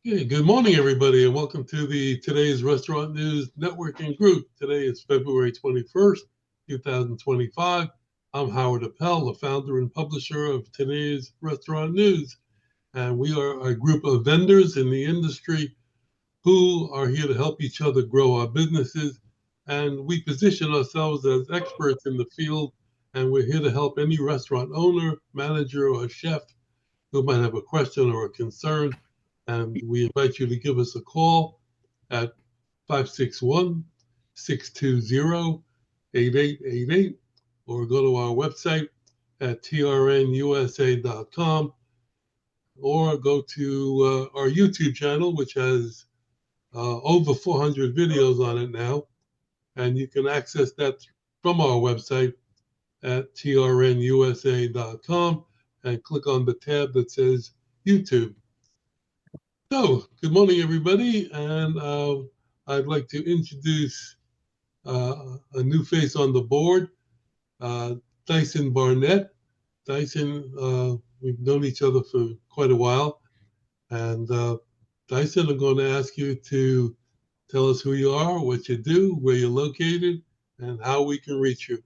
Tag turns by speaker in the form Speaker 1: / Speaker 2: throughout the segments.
Speaker 1: Hey, good morning, everybody, and welcome to today's Restaurant News Networking Group. Today is February 21st, 2025. I'm Howard Appel, the founder and publisher of today's Restaurant News, and we are a group of vendors in the industry who are here to help each other grow our businesses. And we position ourselves as experts in the field, and we're here to help any restaurant owner, manager, or chef who might have a question or a concern. And we invite you to give us a call at 561 620 8888 or go to our website at trnusa.com or go to our YouTube channel, which has over 400 videos on it now. And you can access that from our website at trnusa.com and click on the tab that says YouTube. So, good morning, everybody, and I'd like to introduce a new face on the board, Dyson Barnett. Dyson, we've known each other for quite a while, and Dyson, I'm going to ask you to tell us who you are, what you do, where you're located, and how we can reach you.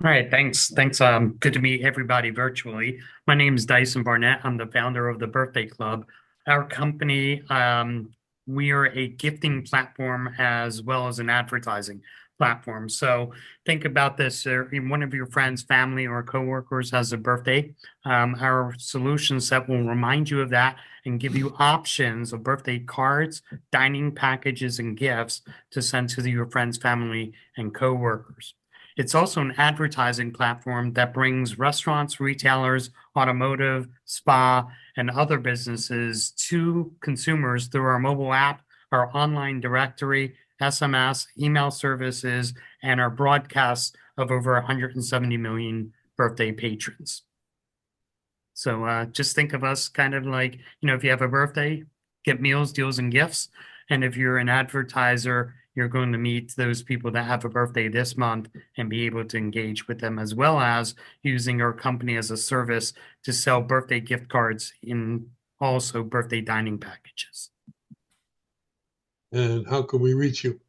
Speaker 2: All right, thanks. Good to meet everybody virtually. My name is Dyson Barnett. I'm the founder of the Birthday Club. Our company, we are a gifting platform as well as an advertising platform. So think about this: if one of your friends, family, or coworkers has a birthday, our solution set will remind you of that and give you options of birthday cards, dining packages, and gifts to send to your friends, family, and coworkers. It's also an advertising platform that brings restaurants, retailers, automotive, spa, and other businesses to consumers through our mobile app, our online directory, SMS, email services, and our broadcasts of over 170 million birthday patrons. So just think of us kind of like, if you have a birthday, get meals, deals, and gifts. And if you're an advertiser, you're going to meet those people that have a birthday this month and be able to engage with them, as well as using our company as a service to sell birthday gift cards in also birthday dining packages.
Speaker 1: And how can we reach you?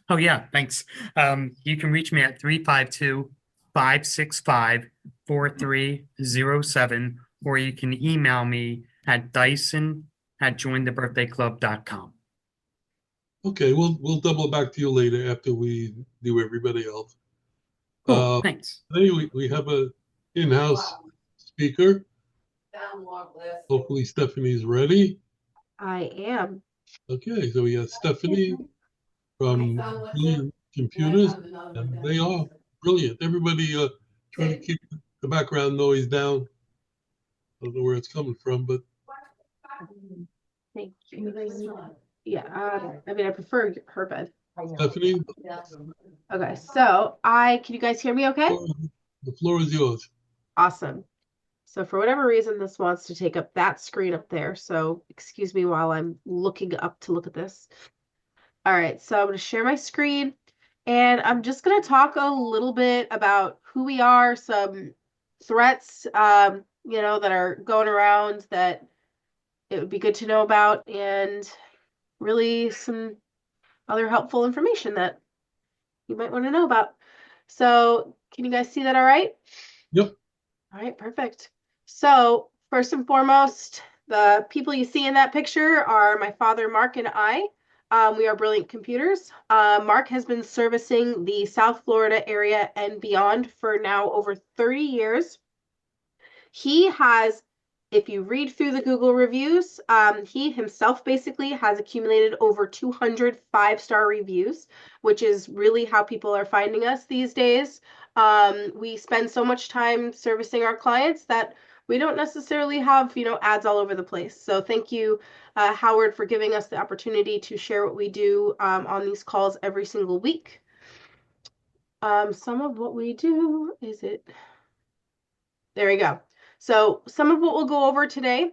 Speaker 2: Oh, yeah, thanks. You can reach me at 352-565-4307, or you can email me at dyson@jointhebirthdayclub.com.
Speaker 1: Okay, we'll double back to you later after we do everybody else.
Speaker 2: Cool, thanks.
Speaker 1: Today we have a in-house speaker. Hopefully Stefanie's ready.
Speaker 3: I am.
Speaker 1: Okay, so we have Stefanie from Brilliant Computers, and they are brilliant. Everybody try to keep the background noise down. I don't know where it's coming from, but
Speaker 3: Thank you. Yeah, I mean, I prefer her bed.
Speaker 1: Stefanie,
Speaker 3: Okay, so can you guys hear me okay?
Speaker 1: the floor is yours.
Speaker 3: Awesome. So for whatever reason, this wants to take up that screen up there. So excuse me while I'm looking up to look at this. All right, so I'm going to share my screen, and I'm just going to talk a little bit about who we are, some threats, that are going around that it would be good to know about, and really some other helpful information that you might want to know about. So can you guys see that all right?
Speaker 1: Yep.
Speaker 3: All right, perfect. So first and foremost, the people you see in that picture are my father, Mark, and I. We are Brilliant Computers. Mark has been servicing the South Florida area and beyond for now over 30 years. He has, if you read through the Google reviews, he himself basically has accumulated over 200 five-star reviews, which is really how people are finding us these days. We spend so much time servicing our clients that we don't necessarily have, ads all over the place. So thank you, Howard, for giving us the opportunity to share what we do on these calls every single week. Some of what we do there we go. So some of what we'll go over today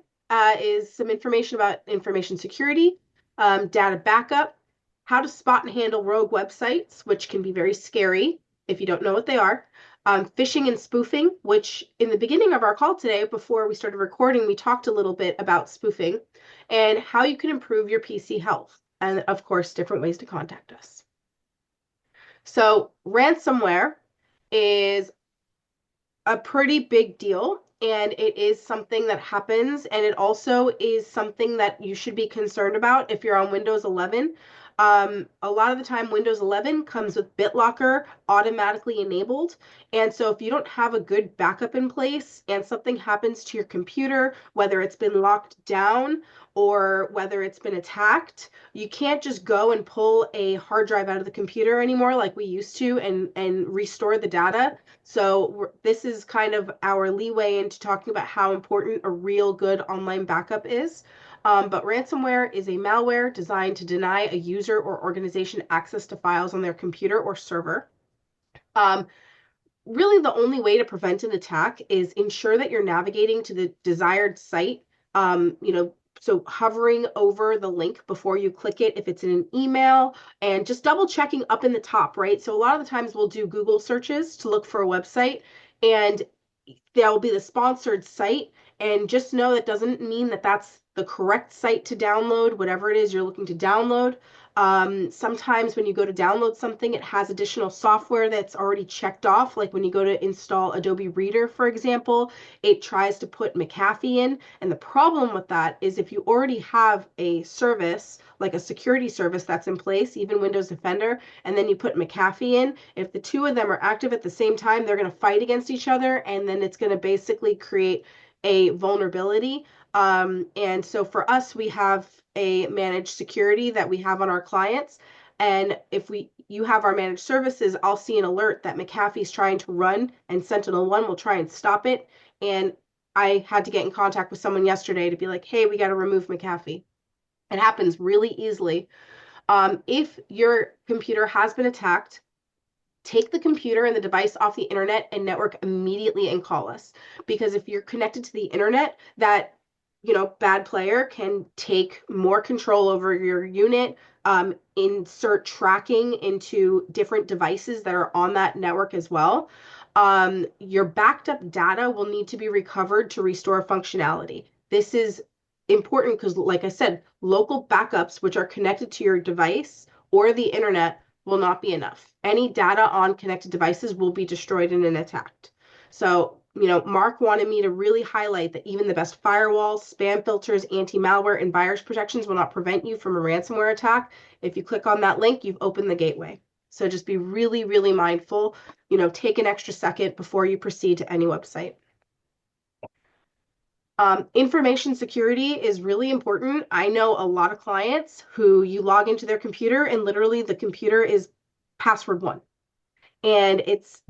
Speaker 3: is some information about information security, data backup, how to spot and handle rogue websites, which can be very scary if you don't know what they are, Phishing and spoofing, which in the beginning of our call today, before we started recording, we talked a little bit about spoofing and how you can improve your PC health. And of course, different ways to contact us. So ransomware is a pretty big deal, and it is something that happens, and it also is something that you should be concerned about if you're on Windows 11. A lot of the time, Windows 11 comes with BitLocker automatically enabled. And so if you don't have a good backup in place and something happens to your computer, whether it's been locked down or whether it's been attacked, you can't just go and pull a hard drive out of the computer anymore like we used to and restore the data. So this is kind of our leeway into talking about how important a real good online backup is. But ransomware is a malware designed to deny a user or organization access to files on their computer or server. Really, the only way to prevent an attack is ensure that you're navigating to the desired site. So hovering over the link before you click it if it's in an email, and just double checking up in the top, right? So a lot of the times we'll do Google searches to look for a website, and there will be the sponsored site, and just know that doesn't mean that that's the correct site to download whatever it is you're looking to download. Sometimes when you go to download something, it has additional software that's already checked off. Like when you go to install Adobe Reader, for example, it tries to put McAfee in. And the problem with that is if you already have a service, like a security service that's in place, even Windows Defender, and then you put McAfee in, if the two of them are active at the same time, they're going to fight against each other, and then it's going to basically create a vulnerability. And so for us, we have a managed security that we have on our clients. And if you have our managed services, I'll see an alert that McAfee's trying to run, and Sentinel-1 will try and stop it. And I had to get in contact with someone yesterday to be like, hey, we got to remove McAfee. It happens really easily. If your computer has been attacked, take the computer and the device off the internet and network immediately and call us. Because if you're connected to the internet, that bad player can take more control over your unit, insert tracking into different devices that are on that network as well. Your backed up data will need to be recovered to restore functionality. This is important because, like I said, local backups, which are connected to your device or the internet, will not be enough. Any data on connected devices will be destroyed in an attack. So, Mark wanted me to really highlight that even the best firewalls, spam filters, anti-malware, and virus protections will not prevent you from a ransomware attack. If you click on that link, you've opened the gateway. So just be really, really mindful. Take an extra second before you proceed to any website. Information security is really important. I know a lot of clients who you log into their computer and literally the computer is password one. And it's,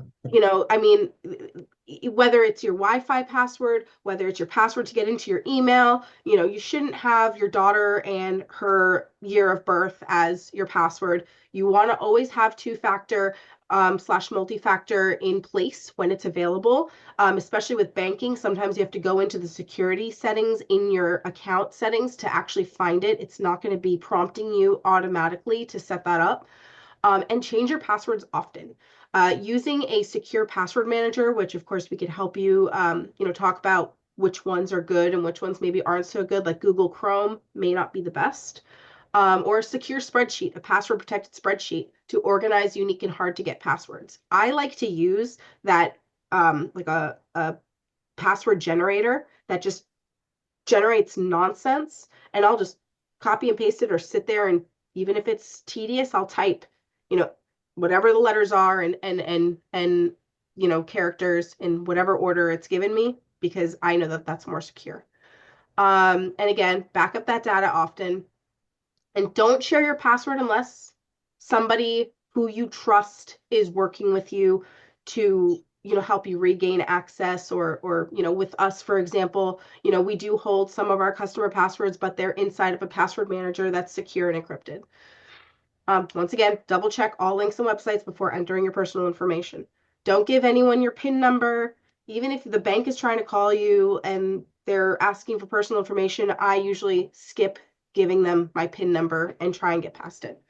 Speaker 3: whether it's your Wi-Fi password, whether it's your password to get into your email, you shouldn't have your daughter and her year of birth as your password. You want to always have two-factor / multi-factor in place when it's available, especially with banking. Sometimes you have to go into the security settings in your account settings to actually find it. It's not going to be prompting you automatically to set that up. And change your passwords often. Using a secure password manager, which of course we could help you, talk about which ones are good and which ones maybe aren't so good, like Google Chrome may not be the best. Or a secure spreadsheet, a password protected spreadsheet to organize unique and hard to get passwords. I like to use that, like a password generator that just generates nonsense, and I'll just copy and paste it or sit there, and even if it's tedious, I'll type, whatever the letters are and characters in whatever order it's given me, because I know that that's more secure. And again, back up that data often, and don't share your password unless somebody who you trust is working with you to help you regain access, or with us, for example, we do hold some of our customer passwords, but they're inside of a password manager that's secure and encrypted. Once again, double check all links and websites before entering your personal information. Don't give anyone your PIN number. Even if the bank is trying to call you and they're asking for personal information, I usually skip giving them my PIN number and try and get past it.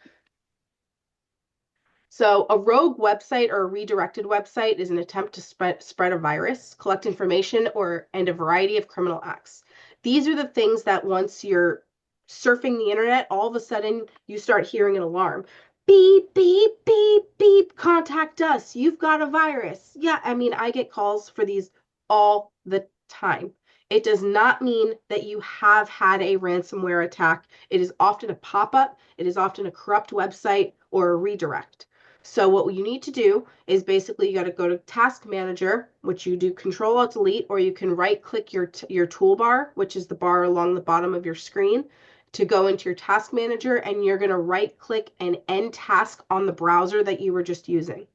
Speaker 3: So a rogue website or a redirected website is an attempt to spread a virus, collect information, and a variety of criminal acts. These are the things that once you're surfing the internet, all of a sudden you start hearing an alarm. Beep, beep, beep, beep, contact us. You've got a virus. Yeah, I mean, I get calls for these all the time. It does not mean that you have had a ransomware attack. It is often a pop-up, it is often a corrupt website or a redirect. So what you need to do is basically you got to go to Task Manager, which you do Control-Alt-Delete, or you can right-click your toolbar, which is the bar along the bottom of your screen, to go into your Task Manager, and you're going to right-click and end task on the browser that you were just using.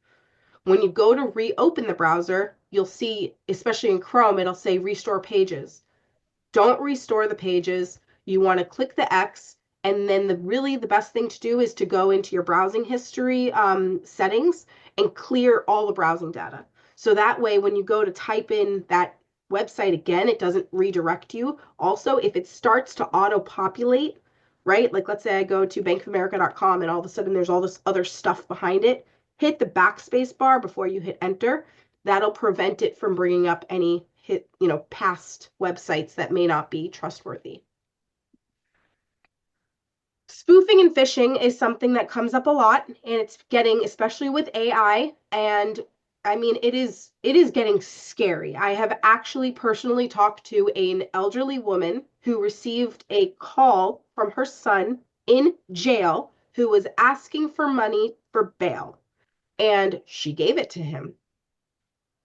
Speaker 3: When you go to reopen the browser, you'll see, especially in Chrome, it'll say Restore Pages. Don't restore the pages. You want to click the X, and then the best thing to do is to go into your browsing history settings and clear all the browsing data. So that way, when you go to type in that website again, it doesn't redirect you. Also, if it starts to auto-populate, right? Like let's say I go to bankofamerica.com and all of a sudden there's all this other stuff behind it, hit the backspace bar before you hit enter. That'll prevent it from bringing up any past websites that may not be trustworthy. Spoofing and phishing is something that comes up a lot, and it's getting, especially with AI, and I mean, it is getting scary. I have actually personally talked to an elderly woman who received a call from her son in jail who was asking for money for bail, and she gave it to him.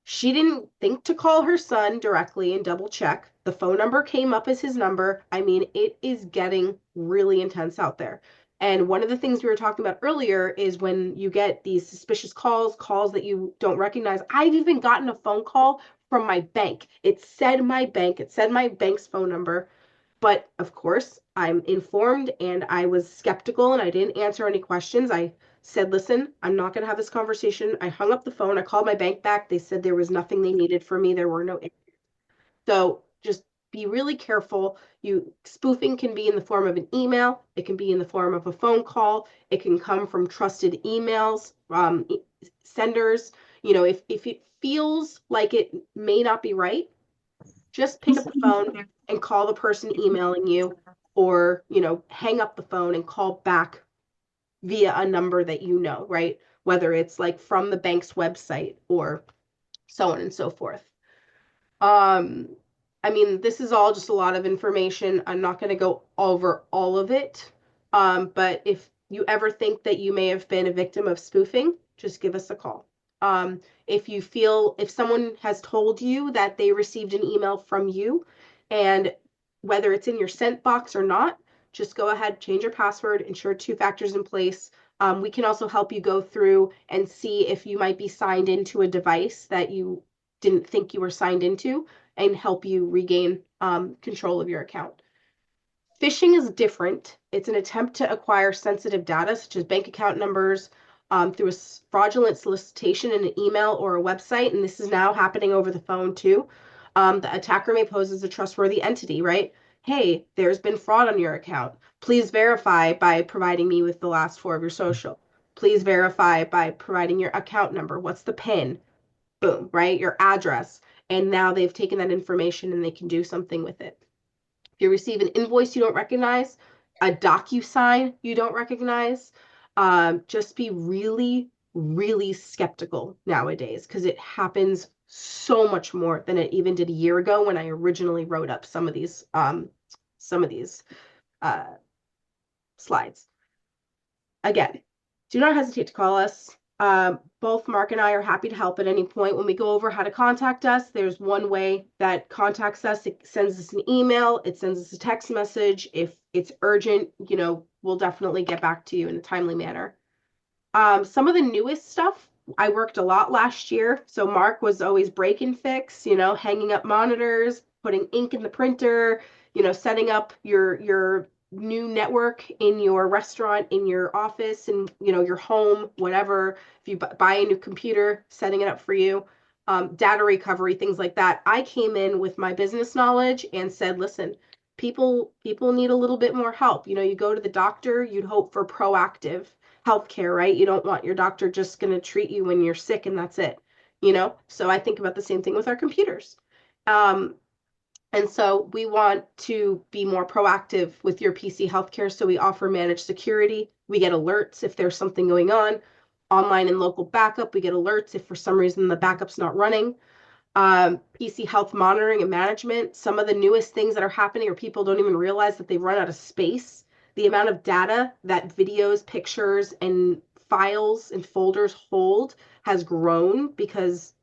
Speaker 3: She didn't think to call her son directly and double check. The phone number came up as his number. I mean, it is getting really intense out there. And one of the things we were talking about earlier is when you get these suspicious calls that you don't recognize. I've even gotten a phone call from my bank. It said my bank's phone number. But of course, I'm informed and I was skeptical and I didn't answer any questions. I said, listen, I'm not going to have this conversation. I hung up the phone. I called my bank back. They said there was nothing they needed from me. There were no issues. So just be really careful. Spoofing can be in the form of an email. It can be in the form of a phone call. It can come from trusted emails, senders. If it feels like it may not be right, just pick up the phone and call the person emailing you, or hang up the phone and call back via a number that right? Whether it's like from the bank's website or so on and so forth. I mean, this is all just a lot of information. I'm not going to go over all of it. But if you ever think that you may have been a victim of spoofing, just give us a call. If someone has told you that they received an email from you, and whether it's in your sent box or not, just go ahead, change your password, ensure 2 factors in place. We can also help you go through and see if you might be signed into a device that you didn't think you were signed into, and help you regain control of your account. Phishing is different. It's an attempt to acquire sensitive data, such as bank account numbers, through a fraudulent solicitation in an email or a website, and this is now happening over the phone too. The attacker may pose as a trustworthy entity, right? Hey, there's been fraud on your account. Please verify by providing me with the last 4 of your social. Please verify by providing your account number. What's the PIN? Boom, right? Your address. And now they've taken that information and they can do something with it. If you receive an invoice you don't recognize, a DocuSign you don't recognize, just be really, really skeptical nowadays, because it happens so much more than it even did a year ago when I originally wrote up some of these slides. Again, do not hesitate to call us. Both Mark and I are happy to help at any point. When we go over how to contact us, there's one way that contacts us. It sends us an email. It sends us a text message. If it's urgent, we'll definitely get back to you in a timely manner. Some of the newest stuff, I worked a lot last year. So Mark was always break and fix, hanging up monitors, putting ink in the printer, setting up your new network in your restaurant, in your office, and your home, whatever. If you buy a new computer, setting it up for you, data recovery, things like that. I came in with my business knowledge and said, listen, people need a little bit more help. You go to the doctor, you'd hope for proactive healthcare, right? You don't want your doctor just going to treat you when you're sick and that's it, you know? So I think about the same thing with our computers. And so we want to be more proactive with your PC healthcare. So we offer managed security. We get alerts if there's something going on. Online and local backup, we get alerts if for some reason the backup's not running. PC health monitoring and management. Some of the newest things that are happening, or people don't even realize that they've run out of space. The amount of data that videos, pictures, and files and folders hold has grown because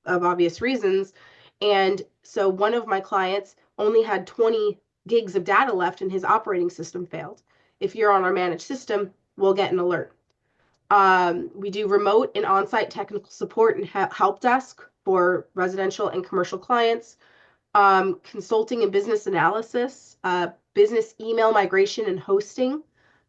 Speaker 3: of obvious reasons. And so one of my clients only had 20 gigs of data left and his operating system failed. If you're on our managed system, we'll get an alert. We do remote and on-site technical support and help desk for residential and commercial clients, consulting and business analysis, business email migration and hosting,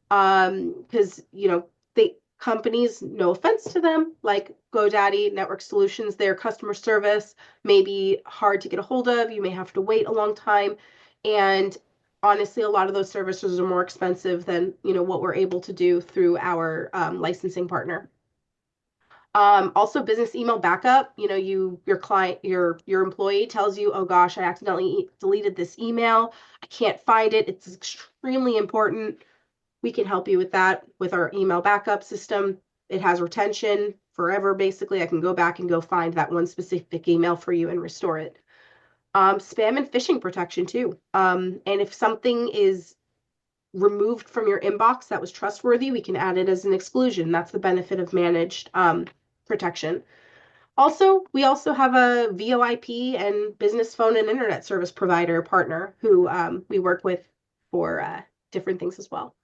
Speaker 3: because the companies, no offense to them, like GoDaddy, Network Solutions, their customer service may be hard to get a hold of. You may have to wait a long time, and honestly, a lot of those services are more expensive than what we're able to do through our licensing partner. Also business email backup, your client, your employee tells you, oh gosh, I accidentally deleted this email. I can't find it. It's extremely important. We can help you with that with our email backup system. It has retention forever, basically. I can go back and go find that one specific email for you and restore it. Spam and phishing protection too. And if something is removed from your inbox that was trustworthy, we can add it as an exclusion. That's the benefit of managed protection. Also, we also have a VoIP and business phone and internet service provider partner who we work with for different things as well.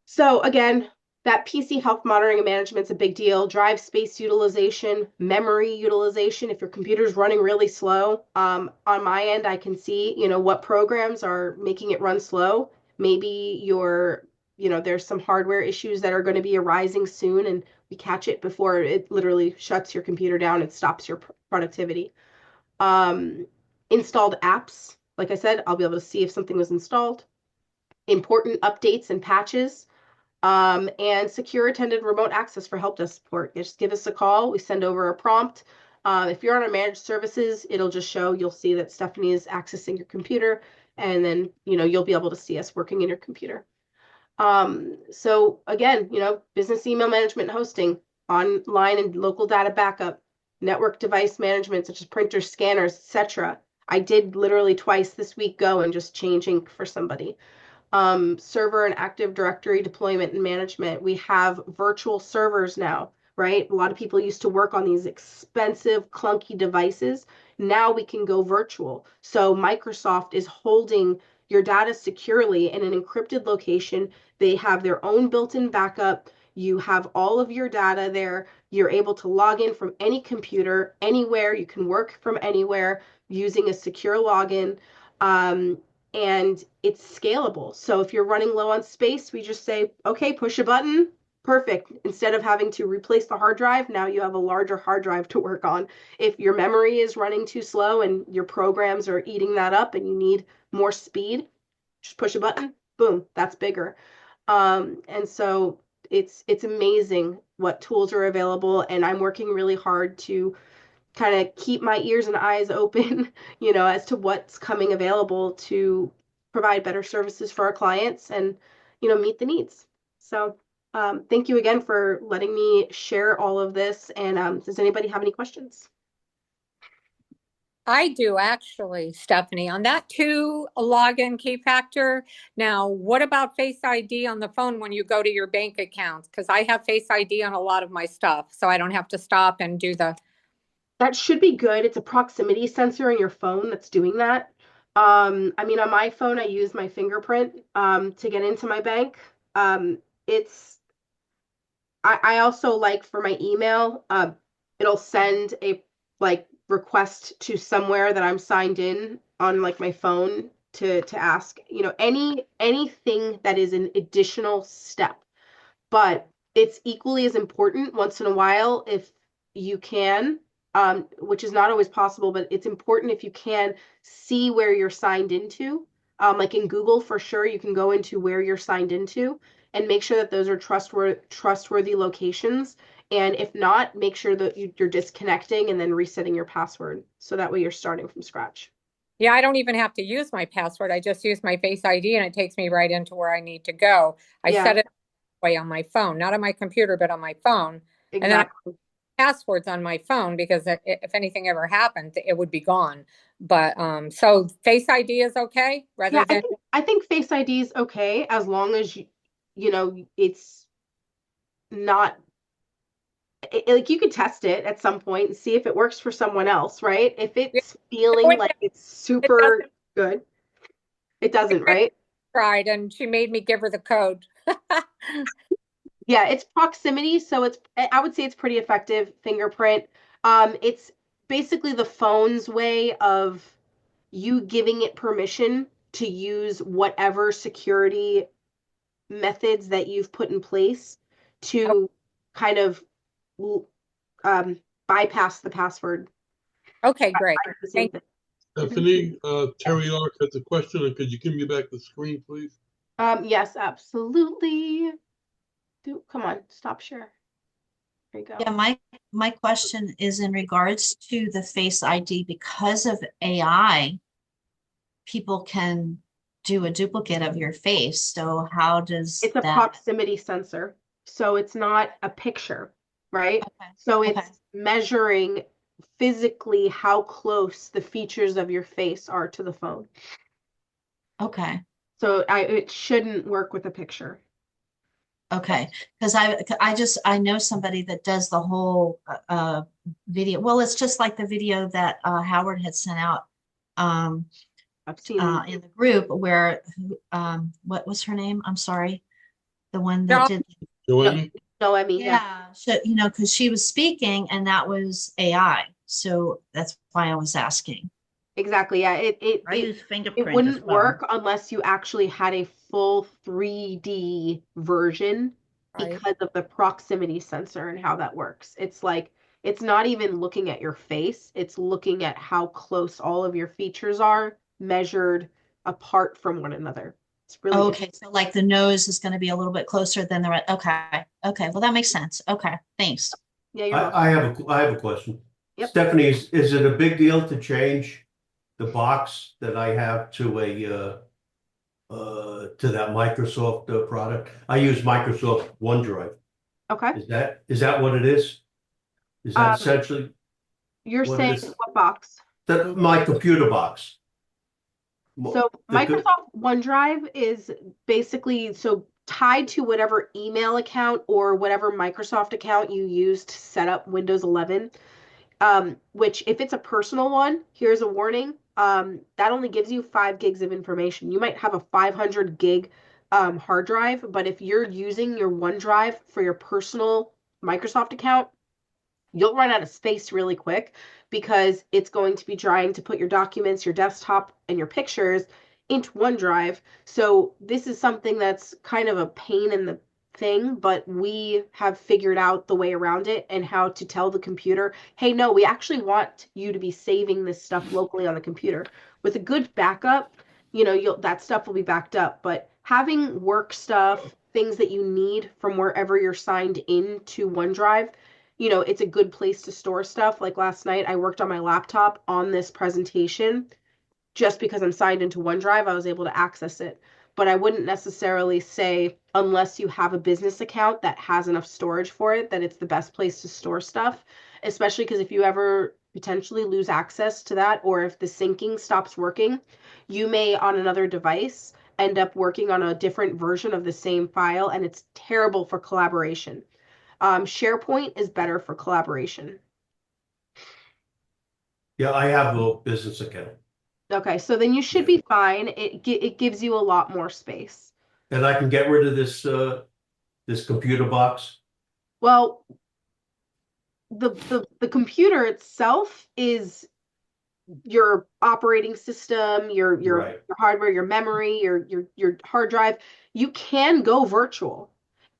Speaker 3: So again, that PC health monitoring and management is a big deal. Drive space utilization, memory utilization. If your computer's running really slow, on my end, I can see, what programs are making it run slow. Maybe there's some hardware issues that are going to be arising soon, and we catch it before it literally shuts your computer down and stops your productivity. Installed apps. Like I said, I'll be able to see if something was installed. Important updates and patches. And secure attended remote access for help desk support. Just give us a call. We send over a prompt. If you're on our managed services, it'll just show, you'll see that Stefanie is accessing your computer, and then, you'll be able to see us working in your computer. So again, business email management and hosting, online and local data backup, network device management, such as printers, scanners, etc. I did literally twice this week go and just change ink for somebody. Server and Active Directory deployment and management. We have virtual servers now, right? A lot of people used to work on these expensive, clunky devices. Now we can go virtual. So Microsoft is holding your data securely in an encrypted location. They have their own built-in backup. You have all of your data there. You're able to log in from any computer, anywhere. You can work from anywhere using a secure login. And it's scalable. So if you're running low on space, we just say, okay, push a button, perfect. Instead of having to replace the hard drive, now you have a larger hard drive to work on. If your memory is running too slow and your programs are eating that up and you need more speed, just push a button, boom, that's bigger. And so it's amazing what tools are available, and I'm working really hard to kind of keep my ears and eyes open, as to what's coming available to provide better services for our clients and, meet the needs. So thank you again for letting me share all of this. And does anybody have any questions?
Speaker 4: I do actually, Stefanie, on that too, a login key factor. Now, what about Face ID on the phone when you go to your bank accounts? Because I have Face ID on a lot of my stuff, so I don't have to stop and do the...
Speaker 3: That should be good. It's a proximity sensor in your phone that's doing that. On my phone, I use my fingerprint to get into my bank. I also like for my email, it'll send a request to somewhere that I'm signed in on my phone to ask, anything that is an additional step. But it's equally as important once in a while if you can, which is not always possible, but it's important if you can see where you're signed into, Like in Google, for sure, you can go into where you're signed into and make sure that those are trustworthy locations. And if not, make sure that you're disconnecting and then resetting your password. So that way you're starting from scratch.
Speaker 4: Yeah, I don't even have to use my password. I just use my Face ID and it takes me right into where I need to go. I
Speaker 3: Yeah,
Speaker 4: set it way on my phone, not on my computer, but on my phone. And then I
Speaker 3: exactly.
Speaker 4: passwords on my phone because if anything ever happened, it would be gone. But so Face ID is okay rather
Speaker 3: Yeah,
Speaker 4: than
Speaker 3: I think Face ID is okay as long as you know it's not like you could test it at some point and see if it works for someone else, right? If
Speaker 4: yeah,
Speaker 3: it's feeling like it's
Speaker 4: it
Speaker 3: super
Speaker 4: doesn't.
Speaker 3: good, it doesn't, right?
Speaker 4: Tried and she made me give her the code.
Speaker 3: Yeah, it's proximity, so I would say it's pretty effective fingerprint. It's basically the phone's way of you giving it permission to use whatever security methods that you've put in place to kind of bypass the password.
Speaker 4: Okay, great. Thank you.
Speaker 1: Stephanie, Terry Ark has a question, and could you give me back the screen, please?
Speaker 3: Yes, absolutely. Come on, stop share. There you go.
Speaker 5: Yeah, my question is in regards to the Face ID. Because of AI, people can do a duplicate of your face. So how does
Speaker 3: It's a
Speaker 5: that?
Speaker 3: proximity sensor, so it's not a picture, right?
Speaker 5: Okay.
Speaker 3: So
Speaker 5: Okay.
Speaker 3: it's measuring physically how close the features of your face are to the phone.
Speaker 5: Okay.
Speaker 3: So it shouldn't work with a picture.
Speaker 5: Okay. Because I know somebody that does the whole video. Well, it's just like the video that Howard had sent out
Speaker 3: I've seen them.
Speaker 5: in the group where what was her name? I'm sorry. The one that
Speaker 4: No.
Speaker 5: did.
Speaker 1: Joanne?
Speaker 3: No, I mean, yeah.
Speaker 5: Yeah. So, because she was speaking and that was AI. So that's why I was asking.
Speaker 3: Exactly. Yeah.
Speaker 6: I use
Speaker 3: It
Speaker 6: fingerprint as
Speaker 3: wouldn't
Speaker 6: well.
Speaker 3: work unless you actually had a full 3D version
Speaker 4: Right.
Speaker 3: because of the proximity sensor and how that works. It's like, it's not even looking at your face, it's looking at how close all of your features are measured apart from one another. It's really
Speaker 5: Okay. So like the nose is going to be a little bit closer than the right. Okay. Okay. Well, that makes sense. Okay. Thanks.
Speaker 3: Yeah, you're welcome.
Speaker 7: I have a question.
Speaker 3: Yep.
Speaker 7: Stephanie, is it a big deal to change the box that I have to to that Microsoft product? I use Microsoft OneDrive.
Speaker 3: Okay.
Speaker 7: Is that what it is? Is that essentially
Speaker 3: You're
Speaker 7: what
Speaker 3: saying
Speaker 7: it is?
Speaker 3: what box?
Speaker 7: My computer box?
Speaker 3: So
Speaker 7: The-
Speaker 3: Microsoft OneDrive is basically tied to whatever email account or whatever Microsoft account you use to set up Windows 11. Which if it's a personal one, here's a warning. That only gives you 5 gigs of information. You might have a 500 gig hard drive, but if you're using your OneDrive for your personal Microsoft account, you'll run out of space really quick because it's going to be trying to put your documents, your desktop, and your pictures into OneDrive. So this is something that's kind of a pain in the thing, but we have figured out the way around it and how to tell the computer, hey, no, we actually want you to be saving this stuff locally on the computer. With a good backup, that stuff will be backed up, but having work stuff, things that you need from wherever you're signed into OneDrive, it's a good place to store stuff. Like last night, I worked on my laptop on this presentation. Just because I'm signed into OneDrive, I was able to access it. But I wouldn't necessarily say, unless you have a business account that has enough storage for it, that it's the best place to store stuff, especially because if you ever potentially lose access to that, or if the syncing stops working, you may on another device end up working on a different version of the same file, and it's terrible for collaboration. SharePoint is better for collaboration.
Speaker 7: Yeah, I have a business account.
Speaker 3: Okay, so then you should be fine. It gives you a lot more space.
Speaker 7: And I can get rid of this computer box?
Speaker 3: Well, the computer itself is your operating system, your
Speaker 7: Right.
Speaker 3: your hardware, your memory, your hard drive. You can go virtual.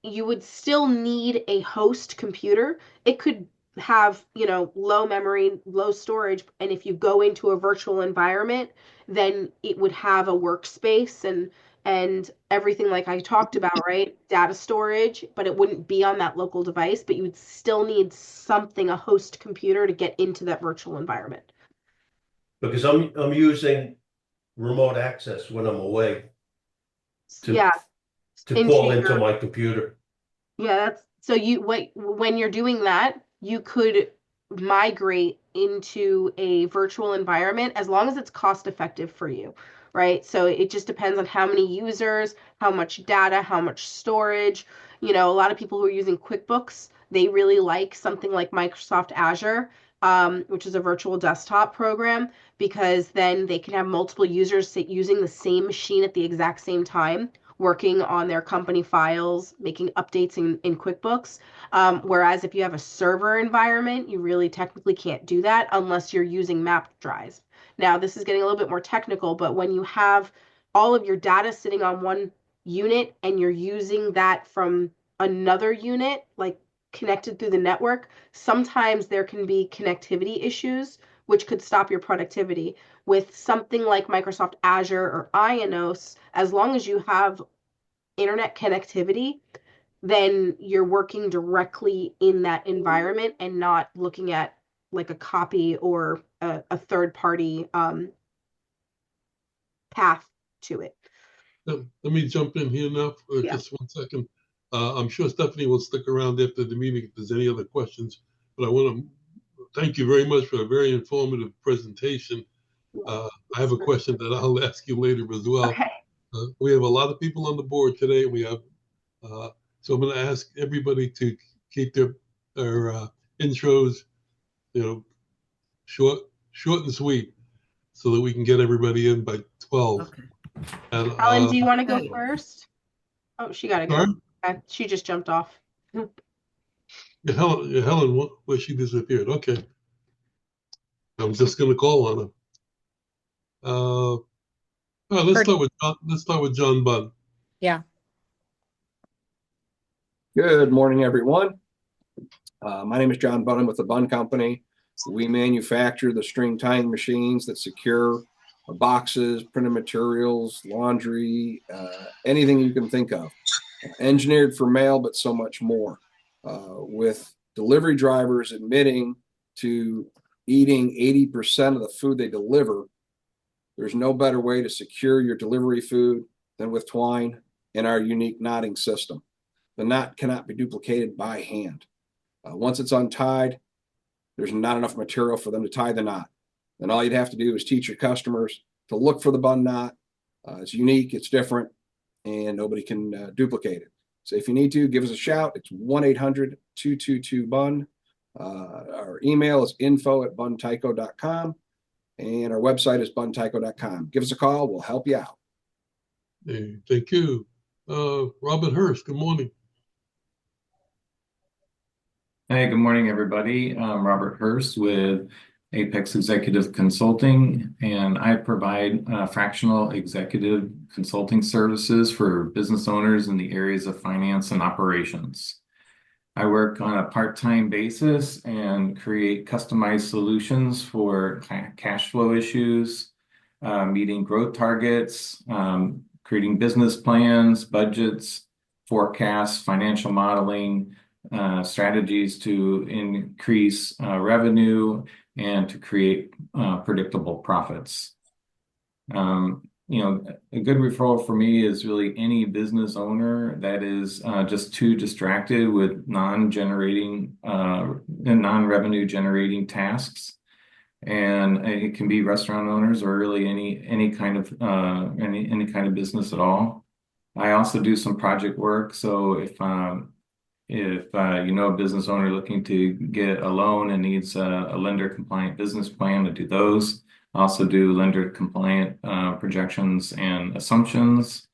Speaker 3: You would still need a host computer. It could have, low memory, low storage, and if you go into a virtual environment, then it would have a workspace and everything like I talked about, right? Data storage, but it wouldn't be on that local device, but you would still need something, a host computer, to get into that virtual environment.
Speaker 7: Because I'm using remote access when I'm away
Speaker 3: Yeah,
Speaker 7: to
Speaker 3: into
Speaker 7: call into
Speaker 3: your
Speaker 7: my computer.
Speaker 3: Yeah, that's so when you're doing that, you could migrate into a virtual environment as long as it's cost effective for you, right? So it just depends on how many users, how much data, how much storage. A lot of people who are using QuickBooks, they really like something like Microsoft Azure, which is a virtual desktop program, because then they can have multiple users using the same machine at the exact same time, working on their company files, making updates in QuickBooks. Whereas if you have a server environment, you really technically can't do that unless you're using mapped drives. Now, this is getting a little bit more technical, but when you have all of your data sitting on one unit and you're using that from another unit, like connected through the network, sometimes there can be connectivity issues, which could stop your productivity. With something like Microsoft Azure or Ionos, as long as you have internet connectivity, then you're working directly in that environment and not looking at like a copy or a third party path to it.
Speaker 1: Let me jump in here now for just 1 second. I'm sure Stephanie will stick around after the meeting if there's any other questions, but I want to thank you very much for a very informative presentation. I have a question that I'll ask you later as well.
Speaker 3: Okay.
Speaker 1: We have a lot of people on the board today. We have, so I'm going to ask everybody to keep their intros, short and sweet, so that we can get everybody in by 12.
Speaker 2: Okay.
Speaker 1: And,
Speaker 3: Ellen, do you want to go first? Oh, she got to go.
Speaker 1: Sorry?
Speaker 3: Okay. She just jumped off.
Speaker 1: Helen, where she disappeared. Okay. I'm just going to call on her. All right, let's start with John Bunn.
Speaker 4: Yeah.
Speaker 6: Good morning, everyone. My name is John Bunn with the Bunn Company. We manufacture the string tying machines that secure boxes, printed materials, laundry, anything you can think of. Engineered for mail, but so much more. With delivery drivers admitting to eating 80% of the food they deliver, there's no better way to secure your delivery food than with twine and our unique knotting system. The knot cannot be duplicated by hand. Once it's untied, there's not enough material for them to tie the knot. And all you'd have to do is teach your customers to look for the Bunn knot. It's unique, it's different, and nobody can duplicate it. So if you need to, give us a shout. It's 1-800-222-BUNN. Our email is info@bunntyco.com, and our website is bunntyco.com. Give us a call. We'll help you out.
Speaker 1: Hey, thank you. Robert Hurst, good morning.
Speaker 8: Hey, good morning, everybody. I'm Robert Hurst with Apex Executive Consulting, and I provide fractional executive consulting services for business owners in the areas of finance and operations. I work on a part-time basis and create customized solutions for cash flow issues, meeting growth targets, creating business plans, budgets, forecasts, financial modeling, strategies to increase revenue and to create predictable profits. A good referral for me is really any business owner that is just too distracted with non-revenue generating tasks. And it can be restaurant owners or really any kind of business at all. I also do some project work. So if a business owner looking to get a loan and needs a lender compliant business plan, to do those. I also do lender compliant projections and assumptions.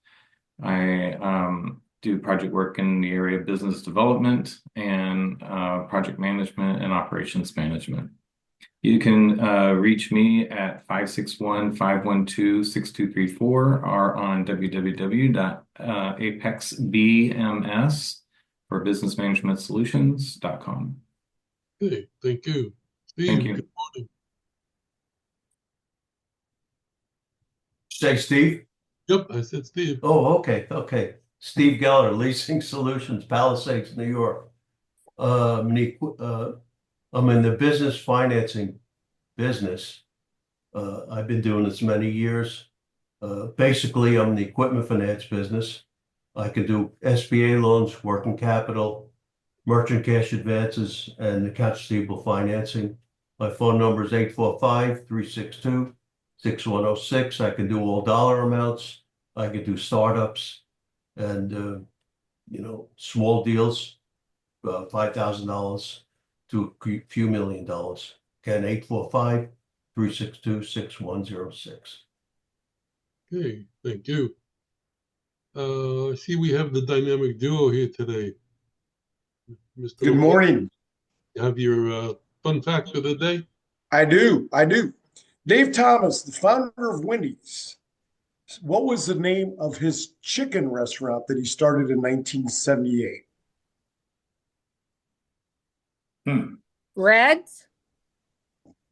Speaker 8: I do project work in the area of business development and project management and operations management. You can reach me at 561-512-6234 or on www.apexbms for businessmanagementsolutions.com.
Speaker 1: Okay, thank you. Steve,
Speaker 8: Thank you.
Speaker 1: good morning.
Speaker 7: Say Steve?
Speaker 1: Yep, I said Steve.
Speaker 7: Oh, okay. Steve Geller, Leasing Solutions, Palisades, New York. I'm in the business financing business. I've been doing this many years. Basically, I'm in the equipment finance business. I can do SBA loans, working capital, merchant cash advances, and accounts receivable financing. My phone number is 845-362-6106. I can do all dollar amounts. I can do startups and small deals, $5,000 to a few $1 million. Again, 845-362-6106.
Speaker 1: Okay, thank you. I see we have the dynamic duo here today. Mr.
Speaker 9: Good
Speaker 1: LeBlanc,
Speaker 9: morning.
Speaker 1: you have your fun fact of the day?
Speaker 9: I do. Dave Thomas, the founder of Wendy's. What was the name of his chicken restaurant that he started in 1978?
Speaker 4: Reds?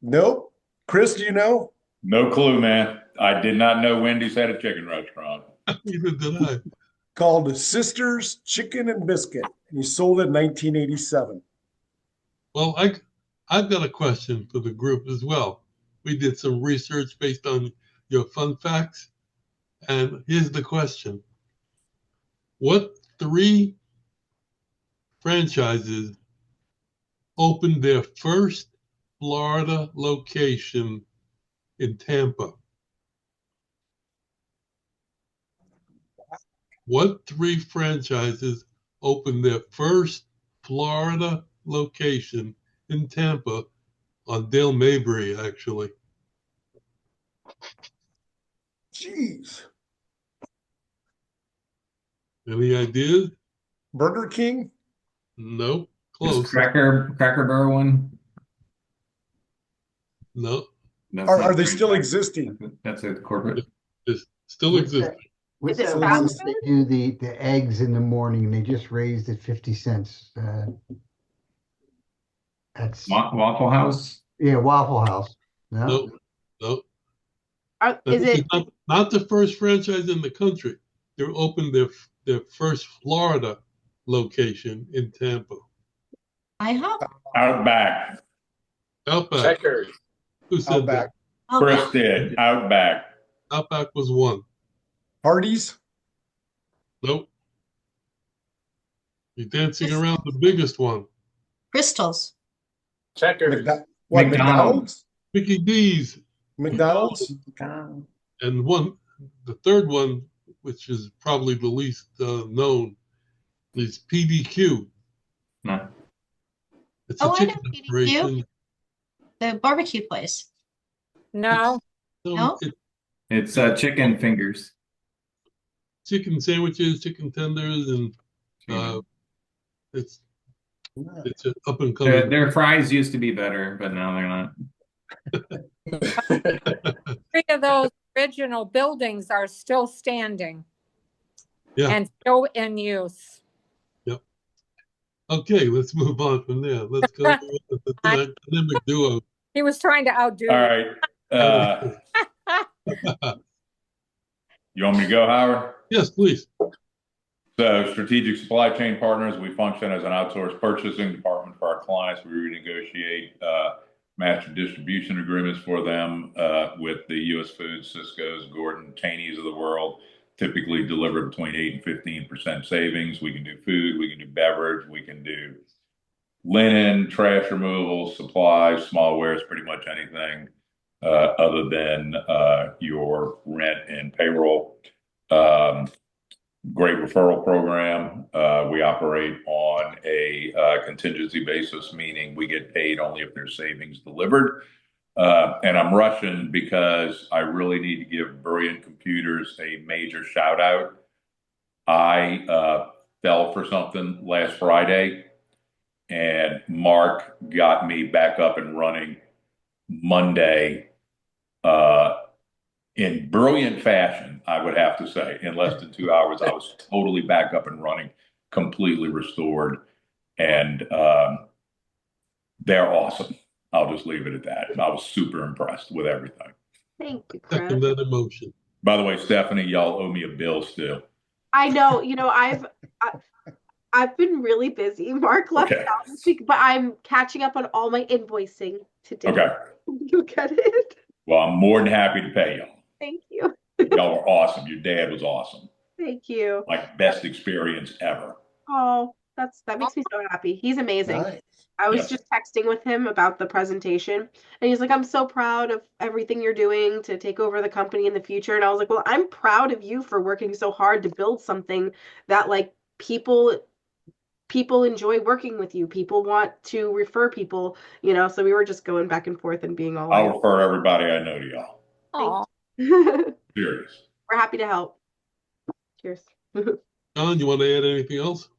Speaker 9: Nope. Chris, do you know?
Speaker 10: No clue, man. I did not know Wendy's had a chicken restaurant.
Speaker 1: Neither did I.
Speaker 9: Called Sisters Chicken and Biscuit. And he sold it in 1987.
Speaker 1: Well, I've got a question for the group as well. We did some research based on your fun facts. And here's the question. What 3 franchises opened their first Florida location in Tampa? What 3 franchises opened their first Florida location in Tampa on Dale Mabry, actually?
Speaker 9: Jeez.
Speaker 1: Any ideas?
Speaker 9: Burger King?
Speaker 1: No.
Speaker 8: Is
Speaker 1: Close.
Speaker 8: Cracker Barrel one?
Speaker 1: No.
Speaker 8: That's
Speaker 9: Are
Speaker 8: not
Speaker 9: they
Speaker 8: a
Speaker 9: still
Speaker 8: franchise.
Speaker 9: existing?
Speaker 8: That's a corporate.
Speaker 1: It's still existing.
Speaker 3: Is it
Speaker 9: So
Speaker 3: fast
Speaker 9: it's-
Speaker 3: food?
Speaker 11: They do the eggs in the morning, and they just raised it 50 cents. That's
Speaker 8: Waffle House?
Speaker 11: Waffle House. No,
Speaker 1: No.
Speaker 3: Is it?
Speaker 1: Not the first franchise in the country? They opened their first Florida location in Tampa.
Speaker 5: IHOP?
Speaker 10: Outback.
Speaker 1: Outback.
Speaker 9: Checkers.
Speaker 1: Who said
Speaker 9: Outback.
Speaker 5: Oh,
Speaker 10: Chris did. Outback.
Speaker 1: that? Outback was one.
Speaker 9: Hardee's?
Speaker 1: Nope. You're dancing around the biggest one.
Speaker 5: Crystals.
Speaker 9: McDonald's?
Speaker 1: Mickey D's.
Speaker 9: McDonald's?
Speaker 1: And the third one, which is probably the least known, is PDQ.
Speaker 8: No.
Speaker 1: It's
Speaker 5: Oh,
Speaker 1: a
Speaker 5: I know
Speaker 1: chicken
Speaker 5: PDQ.
Speaker 1: operation.
Speaker 5: The barbecue place.
Speaker 4: No.
Speaker 5: No?
Speaker 8: It's chicken fingers.
Speaker 1: Chicken sandwiches, chicken tenders, and it's up and coming.
Speaker 8: Their fries used to be better, but now they're not.
Speaker 4: 3 of those original buildings are still standing.
Speaker 1: Yeah.
Speaker 4: And still in use.
Speaker 1: Yep. Okay, let's move on from there. Let's go with the dynamic duo.
Speaker 4: He was trying to outdo
Speaker 10: All
Speaker 4: you.
Speaker 10: right. You want me to go, Howard?
Speaker 1: Yes, please.
Speaker 10: So, strategic supply chain partners, we function as an outsourced purchasing department for our clients. We renegotiate master distribution agreements for them with the U.S. Foods, Sysco's, Gordon, Cheney's of the world. Typically deliver between 8 and 15% savings. We can do food, we can do beverage, we can do linen, trash removal, supplies, small wares, pretty much anything other than your rent and payroll. Great referral program. We operate on a contingency basis, meaning we get paid only if there's savings delivered. And I'm rushing because I really need to give Brilliant Computers a major shout out. I fell for something last Friday, and Mark got me back up and running Monday in brilliant fashion, I would have to say. In less than 2 hours, I was totally back up and running, completely restored. And They're awesome. I'll just leave it at that. I was super impressed with everything.
Speaker 3: Thank you, Chris.
Speaker 1: Second that emotion.
Speaker 10: By the way, Stephanie, y'all owe me a bill still.
Speaker 3: I know, I've been really busy. Mark left
Speaker 10: Okay.
Speaker 3: out this week, but I'm catching up on all my invoicing today.
Speaker 10: Okay.
Speaker 3: You'll get it.
Speaker 10: Well, I'm more than happy to pay y'all.
Speaker 3: Thank you.
Speaker 10: Y'all were awesome. Your dad was awesome.
Speaker 3: Thank you.
Speaker 10: Like best experience ever.
Speaker 3: Oh, that makes me so happy. He's amazing.
Speaker 9: Nice.
Speaker 3: I was
Speaker 10: Yes.
Speaker 3: just texting with him about the presentation, and he's like, "I'm so proud of everything you're doing to take over the company in the future." And I was like, "Well, I'm proud of you for working so hard to build something that like people enjoy working with you. People want to refer people, So we were just going back and forth and being all
Speaker 10: I'll refer everybody I know to y'all.
Speaker 4: Oh,
Speaker 3: We're
Speaker 10: Serious.
Speaker 3: happy to help. Cheers.
Speaker 1: John, you want to add anything else?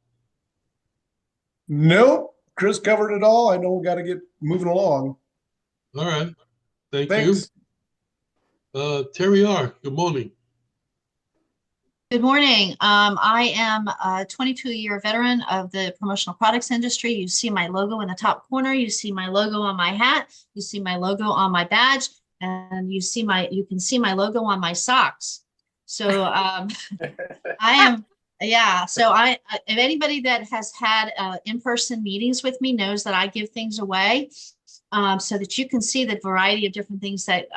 Speaker 9: Nope. Chris covered it all. I know we got to get moving along.
Speaker 1: All right.
Speaker 9: Thanks.
Speaker 1: You. Terry R., good morning.
Speaker 5: Good morning. I am a 22-year veteran of the promotional products industry. You see my logo in the top corner. You see my logo on my hat. You see my logo on my badge, and you can see my logo on my socks. So I am, yeah. So if anybody that has had in-person meetings with me knows that I give things away, so that you can see the variety of different things that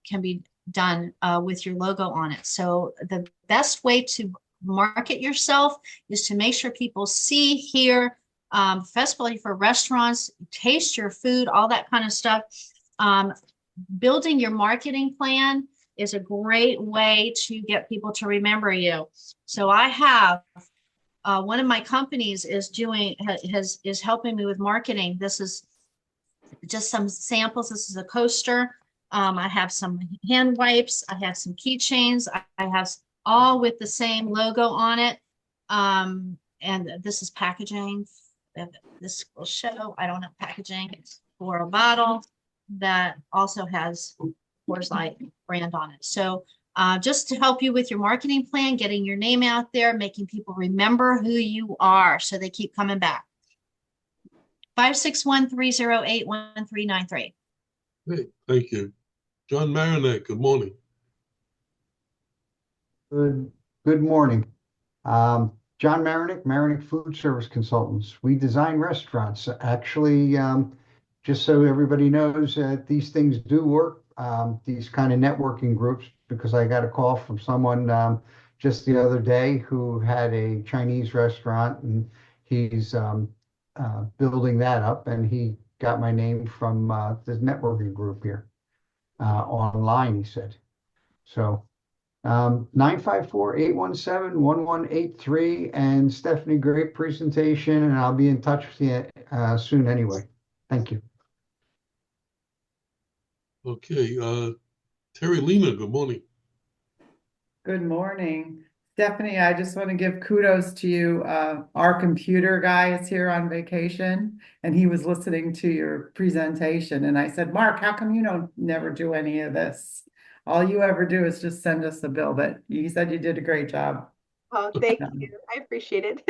Speaker 5: can be done with your logo on it. So the best way to market yourself is to make sure people see, hear, especially for restaurants, taste your food, all that kind of stuff. Building your marketing plan is a great way to get people to remember you. So I have one of my companies is helping me with marketing. This is just some samples. This is a coaster. I have some hand wipes. I have some keychains. I have all with the same logo on it. And this is packaging. This will show, I don't know, packaging for a bottle that also has Coors Light brand on it. So just to help you with your marketing plan, getting your name out there, making people remember who you are so they keep coming back. 561-308-1393.
Speaker 1: Hey, thank you. John Marinette, good morning.
Speaker 11: Good morning. John Marinick Food Service Consultants. We design restaurants. Actually, just so everybody knows, these things do work, these kind of networking groups, because I got a call from someone just the other day who had a Chinese restaurant, and he's building that up, and he got my name from this networking group here online, he said. So 954-817-1183. And Stefanie, great presentation, and I'll be in touch with you soon anyway. Thank you.
Speaker 1: Okay, Terry Lima, good morning.
Speaker 12: Good morning. Stephanie, I just want to give kudos to you. Our computer guy is here on vacation, and he was listening to your presentation. And I said, Mark, how come you don't never do any of this? All you ever do is just send us a bill. But you said you did a great job.
Speaker 3: Oh, thank you. I appreciate it.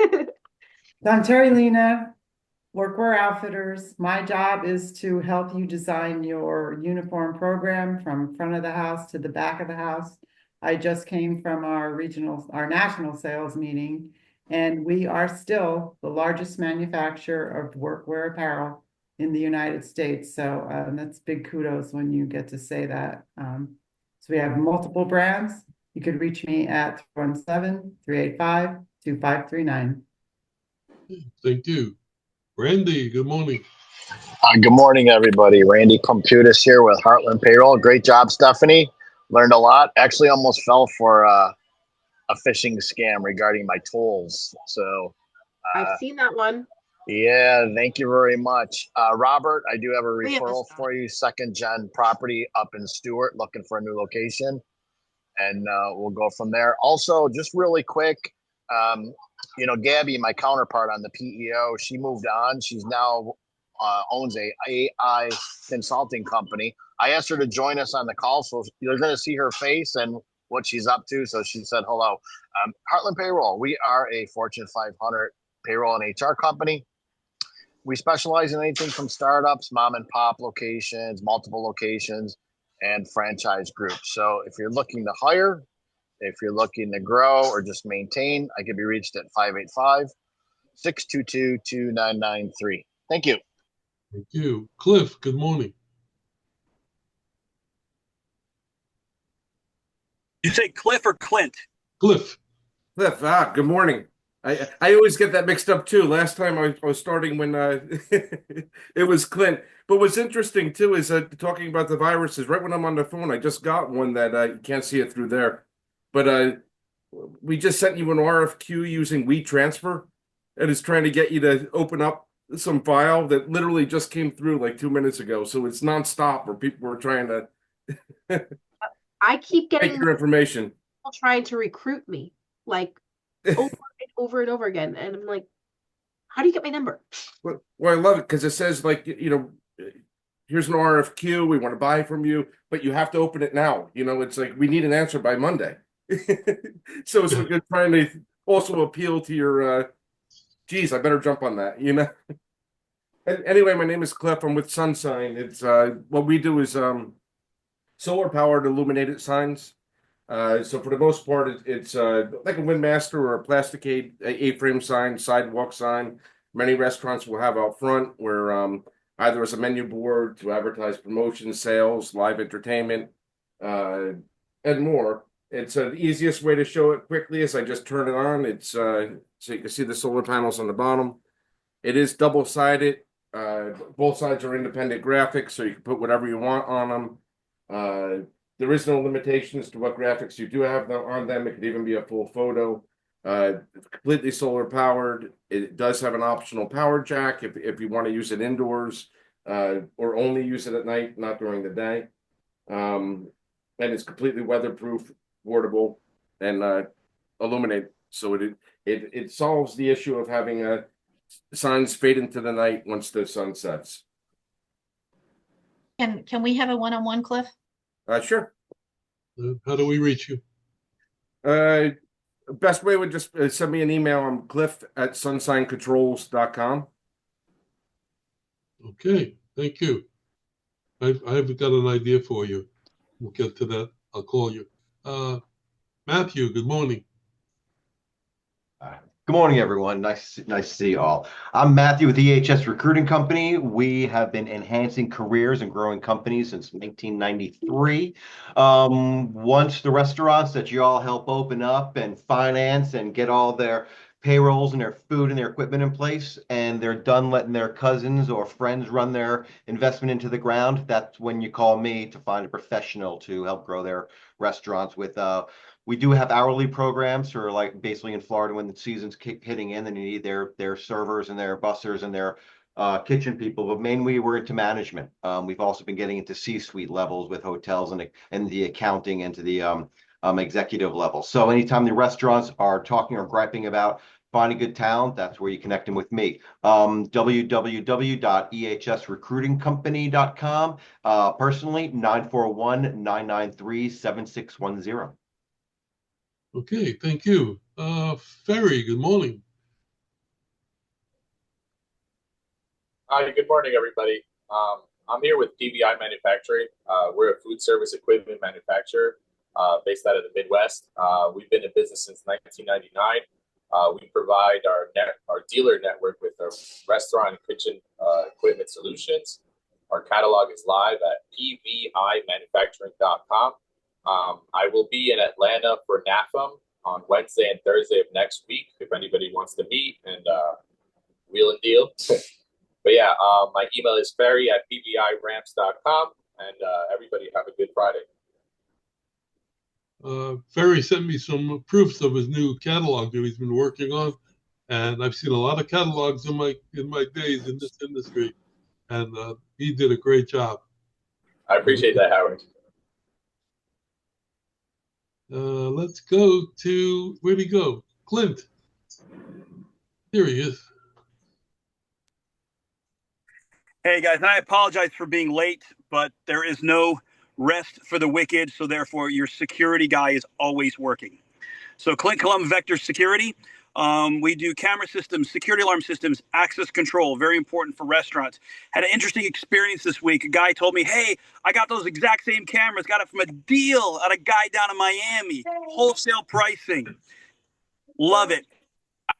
Speaker 12: So I'm Terry Lina, Workwear Outfitters. My job is to help you design your uniform program from front of the house to the back of the house. I just came from our national sales meeting, and we are still the largest manufacturer of workwear apparel in the United States. So that's big kudos when you get to say that. So we have multiple brands. You could reach me at 317-385-2539.
Speaker 1: Thank you. Randy, good morning.
Speaker 13: Good morning, everybody. Randy Computis here with Heartland Payroll. Great job, Stephanie. Learned a lot. Actually, almost fell for a phishing scam regarding my tools. So
Speaker 3: I've seen that one.
Speaker 13: yeah, thank you very much. Robert, I do have a referral for you. Second gen property up in Stewart, looking for a new location. And we'll go from there. Also, just really quick, Gabby, my counterpart on the PEO, she moved on. She's now owns a AI consulting company. I asked her to join us on the call, so you're going to see her face and what she's up to. So she said hello. Heartland Payroll, we are a Fortune 500 payroll and HR company. We specialize in anything from startups, mom and pop locations, multiple locations, and franchise groups. So if you're looking to hire, if you're looking to grow or just maintain, I can be reached at 585-622-2993. Thank you.
Speaker 1: Thank you. Cliff, good morning.
Speaker 14: You say Cliff or Clint?
Speaker 1: Cliff.
Speaker 15: Cliff, good morning. I always get that mixed up too. Last time I was starting when it was Clint. But what's interesting too is talking about the viruses. Right when I'm on the phone, I just got one that you can't see it through there. But we just sent you an RFQ using WeTransfer, and it's trying to get you to open up some file that literally just came through like 2 minutes ago. So it's nonstop where people are trying to
Speaker 3: I keep
Speaker 15: take
Speaker 3: getting
Speaker 15: your information.
Speaker 3: people trying to recruit me, like over and over again. And I'm like, how do you get my number?
Speaker 15: Well, I love it because it says like, here's an RFQ. We want to buy from you, but you have to open it now. It's like we need an answer by Monday. So it's like you're trying to also appeal to your, geez, I better jump on that, And anyway, my name is Cliff. I'm with Sunsign. It's what we do is solar powered illuminated signs. So for the most part, it's like a Windmaster or a plastic A-frame sign, sidewalk sign. Many restaurants will have out front where either as a menu board to advertise promotions, sales, live entertainment, and more. It's the easiest way to show it quickly is I just turn it on. It's so you can see the solar panels on the bottom. It is double-sided. Both sides are independent graphics, so you can put whatever you want on them. There is no limitations to what graphics you do have on them. It could even be a full photo. It's completely solar powered. It does have an optional power jack if you want to use it indoors or only use it at night, not during the day. And it's completely weatherproof, portable, and illuminate. So it solves the issue of having signs fade into the night once the sun sets.
Speaker 5: Can we have a one-on-one, Cliff?
Speaker 15: Sure.
Speaker 1: How do we reach you?
Speaker 15: Best way would just send me an email. I'm cliff@sunsigncontrols.com.
Speaker 1: Okay, thank you. I've got an idea for you. We'll get to that. I'll call you. Matthew, good morning.
Speaker 16: Good morning, everyone. Nice to see you all. I'm Matthew with EHS Recruiting Company. We have been enhancing careers and growing companies since 1993. Once the restaurants that you all help open up and finance and get all their payrolls and their food and their equipment in place, and they're done letting their cousins or friends run their investment into the ground, that's when you call me to find a professional to help grow their restaurants with we do have hourly programs for like basically in Florida when the season's hitting in, and you need their servers and their bussers and their kitchen people. But mainly we're into management. We've also been getting into C-suite levels with hotels and the accounting and to the executive level. So anytime the restaurants are talking or griping about finding good talent, that's where you connect them with me. www.ehsrecruitingcompany.com. Personally, 941-993-7610.
Speaker 1: Okay, thank you. Ferry, good morning.
Speaker 17: Hi, good morning, everybody. I'm here with DBI Manufacturing. We're a food service equipment manufacturer based out of the Midwest. We've been in business since 1999. We provide our dealer network with our restaurant and kitchen equipment solutions. Our catalog is live at pvimanufacturing.com. I will be in Atlanta for NAFM on Wednesday and Thursday of next week if anybody wants to meet and wheel and deal. But yeah, my email is ferry@pviramps.com, and everybody have a good Friday.
Speaker 1: Ferry sent me some proofs of his new catalog that he's been working on, and I've seen a lot of catalogs in my days in this industry, and he did a great job.
Speaker 17: I appreciate that, Howard.
Speaker 1: Let's go to, where'd he go? Clint. Here he is.
Speaker 14: Hey guys, and I apologize for being late, but there is no rest for the wicked, so therefore your security guy is always working. So Clint Colum Vector Security, We do camera systems, security alarm systems, access control, very important for restaurants. Had an interesting experience this week. A guy told me, hey, I got those exact same cameras, got it from a deal at a guy down in Miami, wholesale pricing. Love it.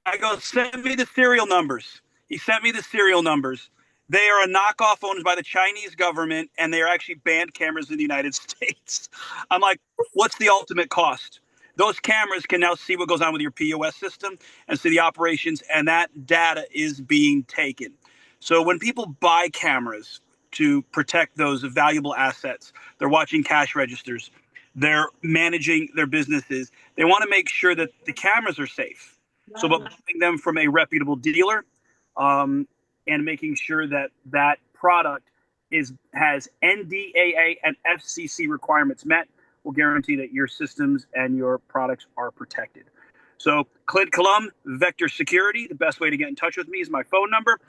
Speaker 14: I go, send me the serial numbers. He sent me the serial numbers. They are a knockoff owned by the Chinese government, and they are actually banned cameras in the United States. I'm like, what's the ultimate cost? Those cameras can now see what goes on with your POS system and see the operations, and that data is being taken. So when people buy cameras to protect those valuable assets, they're watching cash registers, they're managing their businesses, they want to make sure that the cameras are safe. So by buying them from a reputable dealer, and making sure that that product has NDAA and FCC requirements met will guarantee that your systems and your products are protected. So Clint Colum, Vector Security, the best way to get in touch with me is my phone number,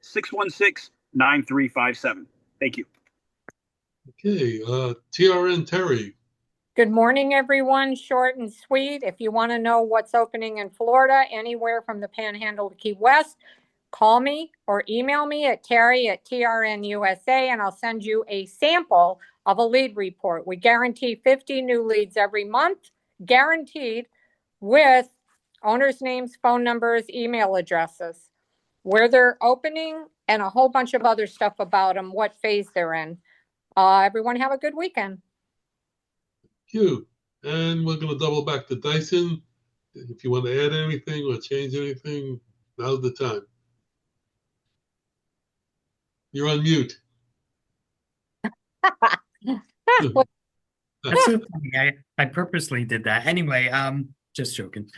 Speaker 14: 954-616-9357. Thank you.
Speaker 1: Okay, TRN Terry.
Speaker 4: Good morning, everyone. Short and sweet. If you want to know what's opening in Florida, anywhere from the Panhandle to Key West, call me or email me at Terry@TRNUSA, and I'll send you a sample of a lead report. We guarantee 50 new leads every month, guaranteed, with owners' names, phone numbers, email addresses, where they're opening, and a whole bunch of other stuff about them, what phase they're in. Everyone have a good weekend.
Speaker 1: Thank you. And we're going to double back to Dyson. If you want to add anything or change anything, now's the time. You're on mute.
Speaker 2: That's so funny. I purposely did that. Anyway, just joking.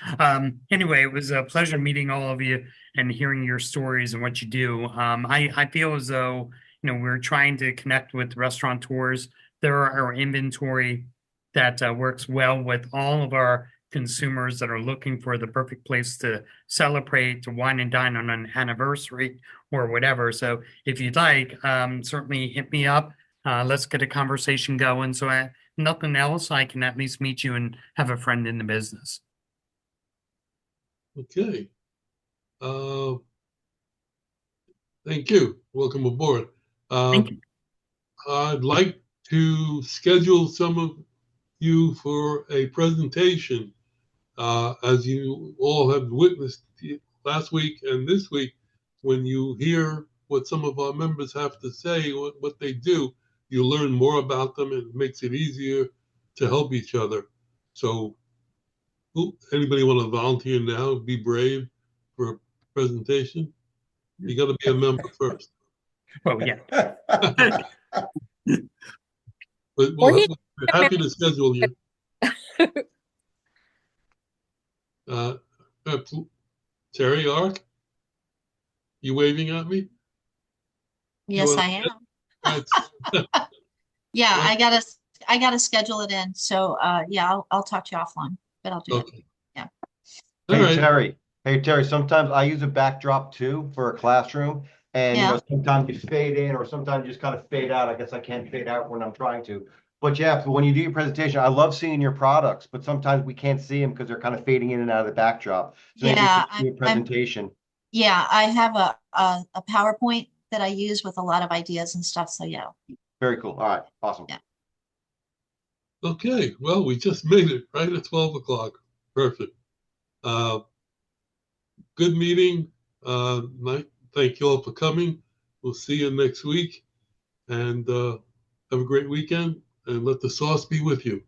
Speaker 2: Anyway, it was a pleasure meeting all of you and hearing your stories and what you do. I feel as though, we're trying to connect with restaurateurs. There are our inventory that works well with all of our consumers that are looking for the perfect place to celebrate, to wine and dine on an anniversary or whatever. So if you'd like, certainly hit me up. Let's get a conversation going. So nothing else, I can at least meet you and have a friend in the business.
Speaker 1: Okay. Thank you. Welcome aboard.
Speaker 2: Thank you.
Speaker 1: I'd like to schedule some of you for a presentation. As you all have witnessed last week and this week, when you hear what some of our members have to say, what they do, you learn more about them, and it makes it easier to help each other. So anybody want to volunteer now? Be brave for a presentation? You got to be a member first.
Speaker 2: Oh, yeah.
Speaker 1: But we're happy to schedule you. Terry Ark, you waving at me?
Speaker 5: Yes, I am. Yeah, I gotta schedule it in. So yeah, I'll talk to you offline, but I'll do it. Yeah.
Speaker 16: Hey Terry, sometimes I use a backdrop too for a classroom, and sometimes you fade in or sometimes you just kind of fade out. I guess I can't fade out when I'm trying to. But yeah, when you do your presentation, I love seeing your products, but sometimes we can't see them because they're kind of fading in and out of the backdrop. So
Speaker 5: yeah,
Speaker 16: your presentation.
Speaker 5: I have a PowerPoint that I use with a lot of ideas and stuff. So yeah.
Speaker 16: Very cool. All right. Awesome.
Speaker 5: Yeah.
Speaker 1: Okay. Well, we just made it right at 12 o'clock. Perfect. Good meeting. Thank you all for coming. We'll see you next week, and have a great weekend, and let the sauce be with you.